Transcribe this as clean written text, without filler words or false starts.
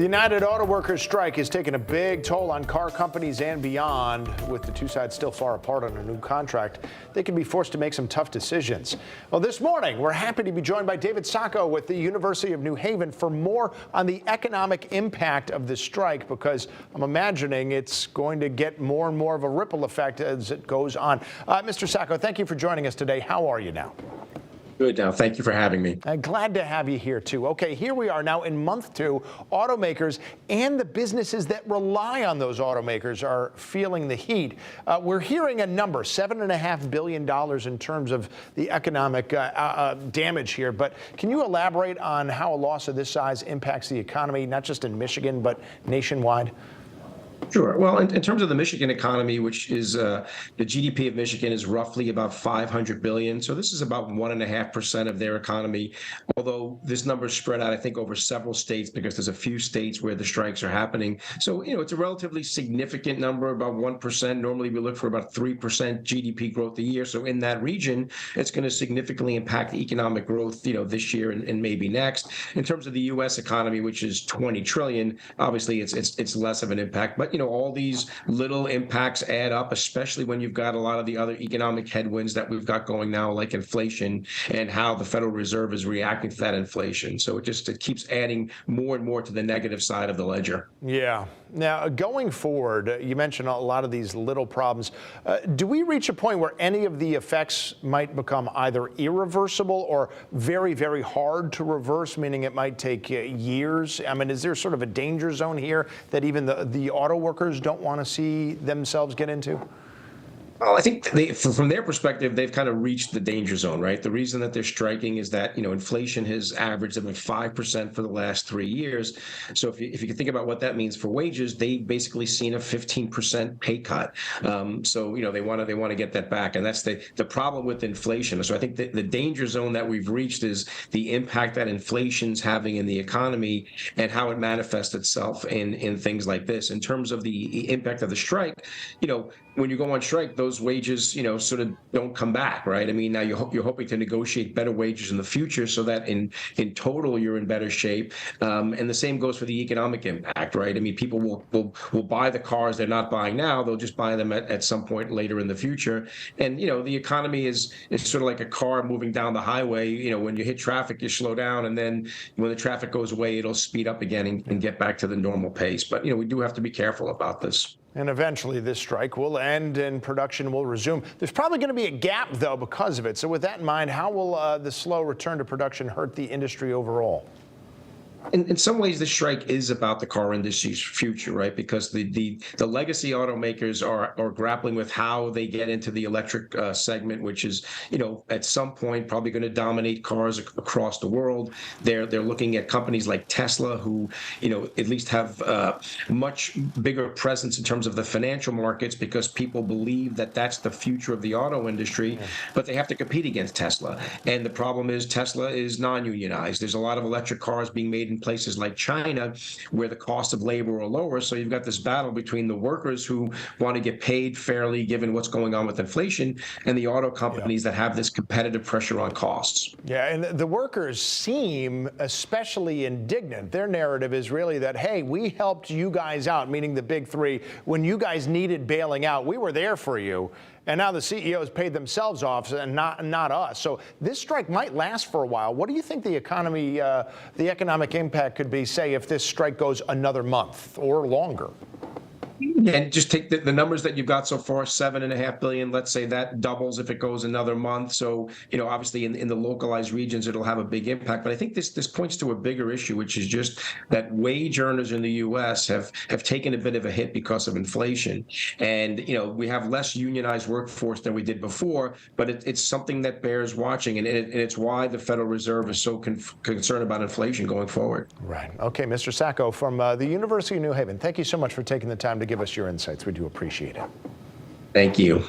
The United Auto Workers strike is taking a big toll on car companies and beyond. With the two sides still far apart on a new contract, they can be forced to make some tough decisions. Well, this morning, we're happy to be joined by David Sacco with the University of New Haven for more on the economic impact of the strike, because I'm imagining it's going to get more and more of a ripple effect as it goes on. Mr. Sacco, thank you for joining us today. How are you now? Good now. Thank you for having me. Glad to have you here, too. Okay, here we are now in month 2. Automakers and the businesses that rely on those automakers are feeling the heat. We're hearing a number, $7.5 billion in terms of the economic damage here. But can you elaborate on how a loss of this size impacts the economy, not just in Michigan, but nationwide? Sure. Well, in terms of the Michigan economy, which is the GDP of Michigan is roughly about $500 billion. So this is about 1.5% of their economy, although this number is spread out, I think, over several states because there's a few states where the strikes are happening. So, it's a relatively significant number, about 1%. Normally, we look for about 3% GDP growth a year. So in that region, it's going to significantly impact economic growth, this year and maybe next. In terms of the U.S. economy, which is $20 trillion, obviously it's less of an impact. But all these little impacts add up, especially when you've got a lot of the other economic headwinds that we've got going now, like inflation and how the Federal Reserve is reacting to that inflation. So it keeps adding more and more to the negative side of the ledger. Yeah. Now, going forward, you mentioned a lot of these little problems. Do we reach a point where any of the effects might become either irreversible or very, very hard to reverse, meaning it might take years? I mean, is there sort of a danger zone here that even the auto workers don't want to see themselves get into? Well, I think from their perspective, they've kind of reached the danger zone, right? The reason that they're striking is that, inflation has averaged about 5% for the last 3 years. So if you can think about what that means for wages, they've basically seen a 15% pay cut. So, they want to get that back. And that's the problem with inflation. So I think the danger zone that we've reached is the impact that inflation's having in the economy and how it manifests itself in things like this. In terms of the impact of the strike, when you go on strike, those wages, sort of don't come back, right? I mean, now you're hoping to negotiate better wages in the future so that in total you're in better shape. And the same goes for the economic impact, right? I mean, people will buy the cars they're not buying now. They'll just buy them at some point later in the future. And, the economy is sort of like a car moving down the highway. When you hit traffic, you slow down. And then when the traffic goes away, it'll speed up again and get back to the normal pace. But, we do have to be careful about this. And eventually this strike will end and production will resume. There's probably going to be a gap, though, because of it. So with that in mind, how will the slow return to production hurt the industry overall? In some ways, the strike is about the car industry's future, right? Because the legacy automakers are grappling with how they get into the electric segment, which is, at some point probably going to dominate cars across the world. They're looking at companies like Tesla, who, at least have much bigger presence in terms of the financial markets because people believe that that's the future of the auto industry, but they have to compete against Tesla. And the problem is Tesla is non-unionized. There's a lot of electric cars being made in places like China where the cost of labor are lower. So you've got this battle between the workers who want to get paid fairly given what's going on with inflation and the auto companies that have this competitive pressure on costs. Yeah, and the workers seem especially indignant. Their narrative is really that, hey, we helped you guys out, meaning the big three. When you guys needed bailing out, we were there for you. And now the CEOs paid themselves off and not us. So this strike might last for a while. What do you think the economic impact could be, say, if this strike goes another month or longer? And just take the numbers that you've got so far, $7.5 billion. Let's say that doubles if it goes another month. So, obviously in the localized regions, it'll have a big impact. But I think this points to a bigger issue, which is just that wage earners in the U.S. have taken a bit of a hit because of inflation. And, we have less unionized workforce than we did before, but it's something that bears watching. And it's why the Federal Reserve is so concerned about inflation going forward. Right. Okay, Mr. Sacco from the University of New Haven, thank you so much for taking the time to give us your insights. We do appreciate it. Thank you.